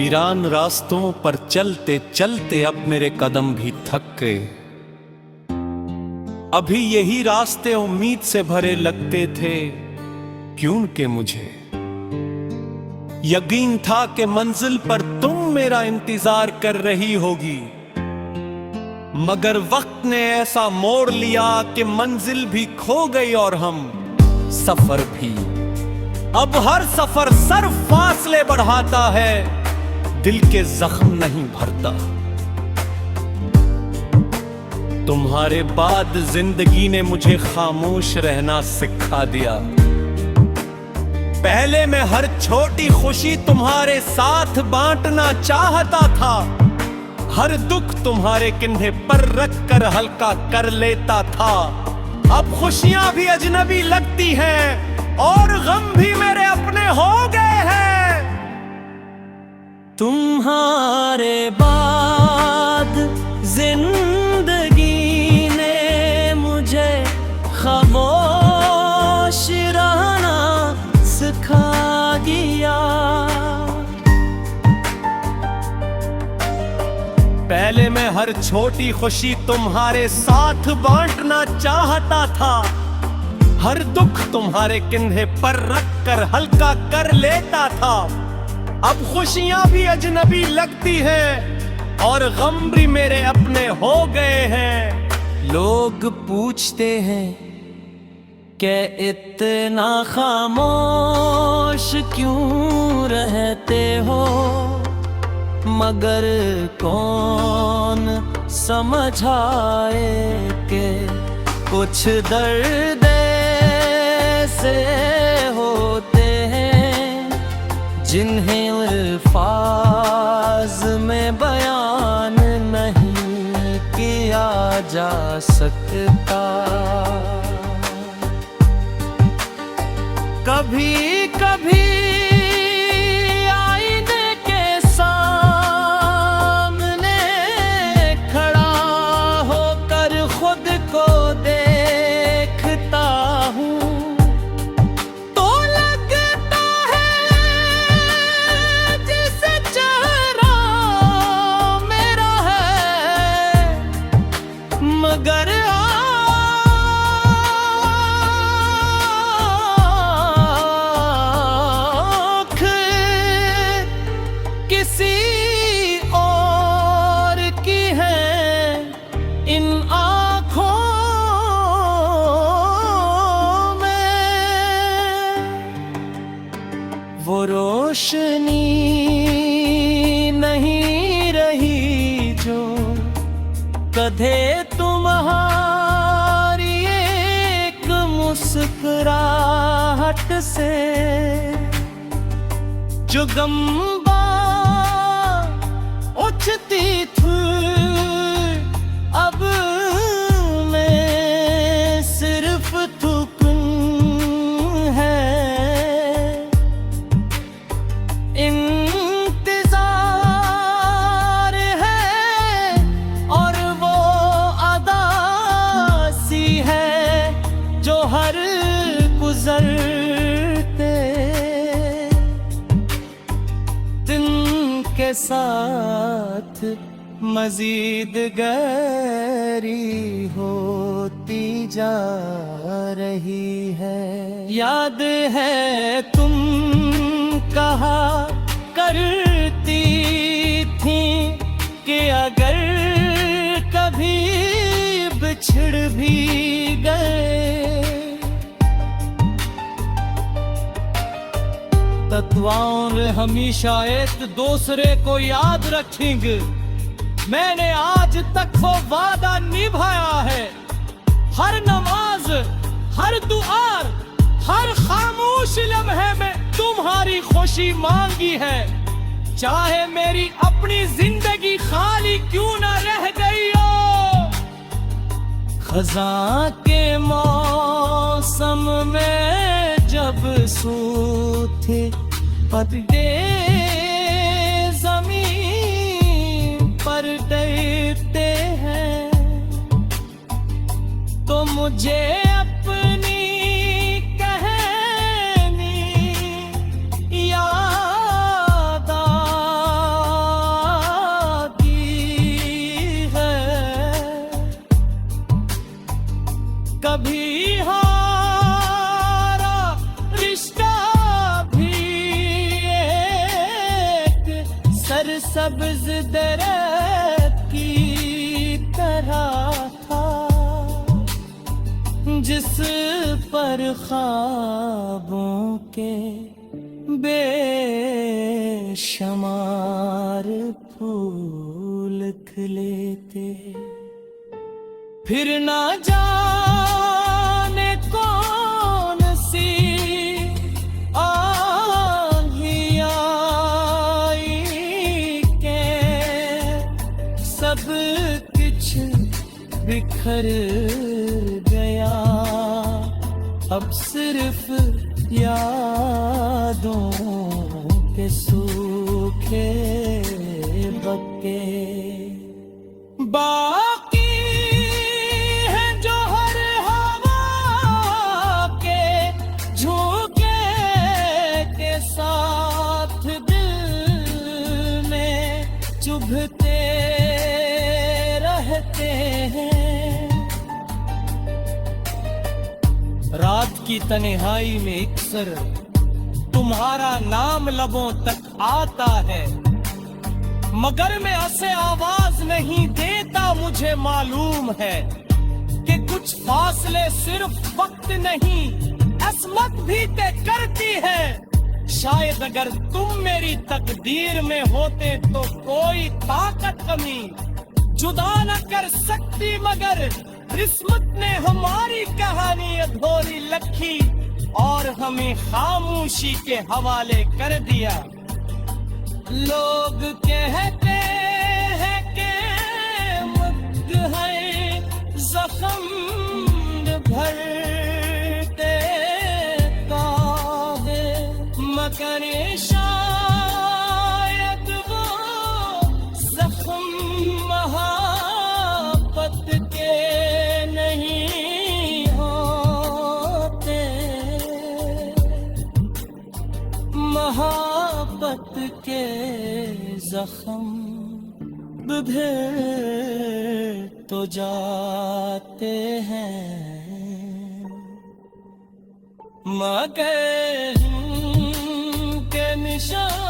वीरान रास्तों पर चलते चलते अब मेरे कदम भी थक गए। अभी यही रास्ते उम्मीद से भरे लगते थे, क्यों कि मुझे यकीन था कि मंजिल पर तुम मेरा इंतजार कर रही होगी। मगर वक्त ने ऐसा मोड़ लिया कि मंजिल भी खो गई और हम सफर भी। अब हर सफर सिर्फ फासले बढ़ाता है, दिल के जख्म नहीं भरता। तुम्हारे बाद जिंदगी ने मुझे खामोश रहना सिखा दिया। पहले मैं हर छोटी खुशी तुम्हारे साथ बांटना चाहता था, हर दुख तुम्हारे कंधे पर रख कर हल्का कर लेता था। अब खुशियां भी अजनबी लगती हैं और गम भी मेरे अपने हो गए हैं। तुम्हारे बाद जिंदगी ने मुझे खामोश रहना सिखा दिया। पहले मैं हर छोटी खुशी तुम्हारे साथ बांटना चाहता था, हर दुख तुम्हारे कंधे पर रख कर हल्का कर लेता था। अब खुशियां भी अजनबी लगती हैं और गम भी मेरे अपने हो गए हैं। लोग पूछते हैं कि इतना खामोश क्यों रहते हो, मगर कौन समझाए कि कुछ दर्द ऐसे होते हैं जिन्हें अल्फाज में बयान नहीं किया जा सकता। कभी कभी मगर आँख किसी और की है, इन आँखों में वो रोशनी नहीं रही जो कधे तुम्हारी एक मुस्कुराहट से जो गम्बा उठती थी, अब मैं सिर्फ थुकन है। हर गुजरते दिन के साथ मजीद गहरी होती जा रही है। याद है तुम कहा करती थी कि अगर कभी बिछड़ भी गए तत्वाउन हमेशा एक दूसरे को याद रखेंगे। मैंने आज तक वो वादा निभाया है। हर नमाज, हर दुआ, हर खामोश लम्हे में तुम्हारी खुशी मांगी है। चाहे मेरी अपनी जिंदगी खाली क्यों न रह गई हो। खज़ां के मौसम में जब सूखे पत्ते जमीन पर डरते हैं, तो मुझे अपनी कहानी याद दरख्त की तरह था जिस पर ख्वाबों के बेशुमार फूल खिले थे। फिर ना जाने कौन सी आंधी आई के सब कुछ बिखर गया। अब सिर्फ यादों के सूखे बक्के बाकी हैं जो हर हवा के झोंके के साथ दिल में चुभते रहते हैं। रात की तन्हाई में अक्सर तुम्हारा नाम लबों तक आता है, मगर मैं ऐसे आवाज नहीं देता। मुझे मालूम है कि कुछ फासले सिर्फ वक्त नहीं असमत भी तय करती है। शायद अगर तुम मेरी तकदीर में होते तो कोई ताकत कमी जुदा न कर सकती, मगर किस्मत ने हमारी कहानी अधूरी रखी और हमें खामोशी के हवाले कर दिया। लोग कहते हैं कि वक्त है जख्म भरते का है, मगर शायद वो जख्म मोहब्बत के नहीं होते। मोहब्बत के जख्म बिखर तो जाते हैं, मगर के निशान